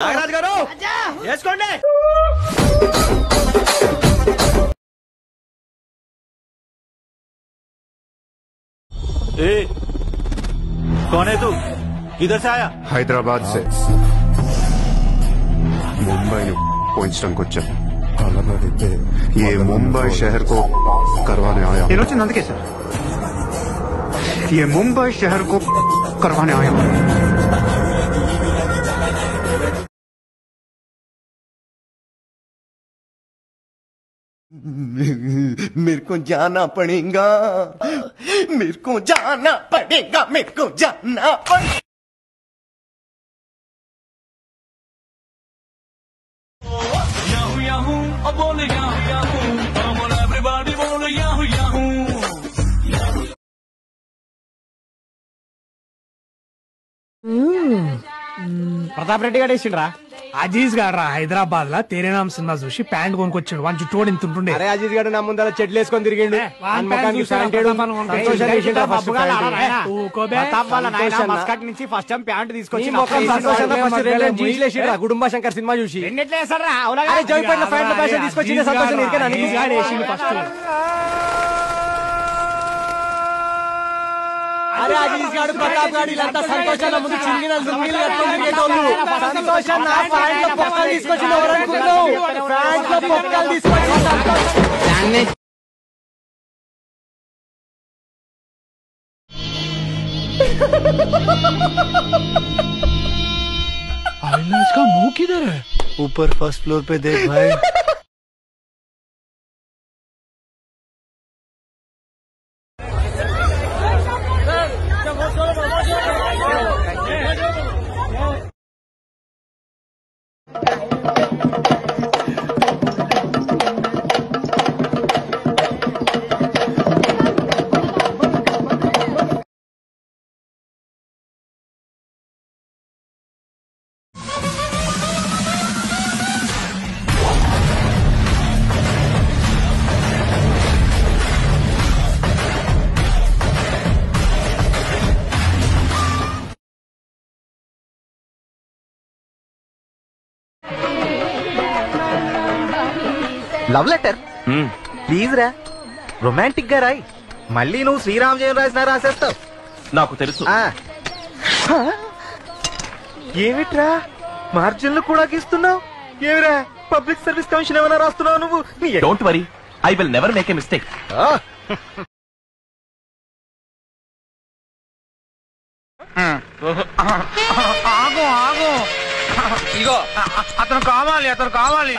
నాగరాజు గారు చేసుకోండి. कौन है तू? किधर से आया? हैदराबाद से मुंबई में पहुंचने को चल ये मुंबई शहर को करवाने आया नंदके सर ये मुंबई शहर को करवाने आया हूँ। मेरे को जाना पड़ेगा, मेरे को जाना पड़ेगा, मेरे को जाना पड़ेगा। Yahoo Yahoo, I wanna Yahoo Yahoo, come on everybody wanna Yahoo Yahoo. Pratap Reddy గారు వేసిండ్రా. అజీజ్ గారు హైదరాబాద్ లా తేరే నామ్ సినిమా చూసి ప్యాంట్ కొనుకొచ్చాడు. వాడి చుట్టూ ఇంత ఉంటుండే. అరే అజీజ్ గారు నా ముందర చెట్లు వేసుకొని తిరిగిండు. మస్కట్ నుంచి ఫస్ట్ టైం ప్యాంట్ తీసుకొచ్చి గుడుంబ శంకర్ సినిమా చూసి జైపేట ప్యాంట్ ఫ్యాషన్ తీసుకొచ్చి సంతోషం. అరే అజీజ్ గారు ప్రతాప్ గారు వీళ్ళంతా సంతోషాల ముందు చింగిన లుంగీలు కట్టుకొని తిరిగేటోళ్ళు. సంతోషం నా ప్యాంట్ లో పొక్కలు తీసుకొచ్చింది ఎవరు అనుకున్నావు? ప్యాంట్ లో పొక్కలు తీసుకొచ్చి इसका मुंह किधर है? ऊपर फर्स्ट फ्लोर पे देख भाई। లవ్ లెటర్ ప్లీజ్ రా, రొమాంటిక్ గా రాయి. మళ్ళీ నువ్వు శ్రీరామ్ జయం రాసినా రాసేస్తావు. నాకు తెలుసు. ఏమిట్రా మార్జిన్లు కూడా గీస్తున్నావు? ఏమిరా పబ్లిక్ సర్వీస్ కమిషన్ ఏమైనా రాస్తున్నావు నువ్వు? Don't worry, I will never make a mistake. ఆగు ఆగు, ఇగో అతను కావాలి, అతను కావాలి.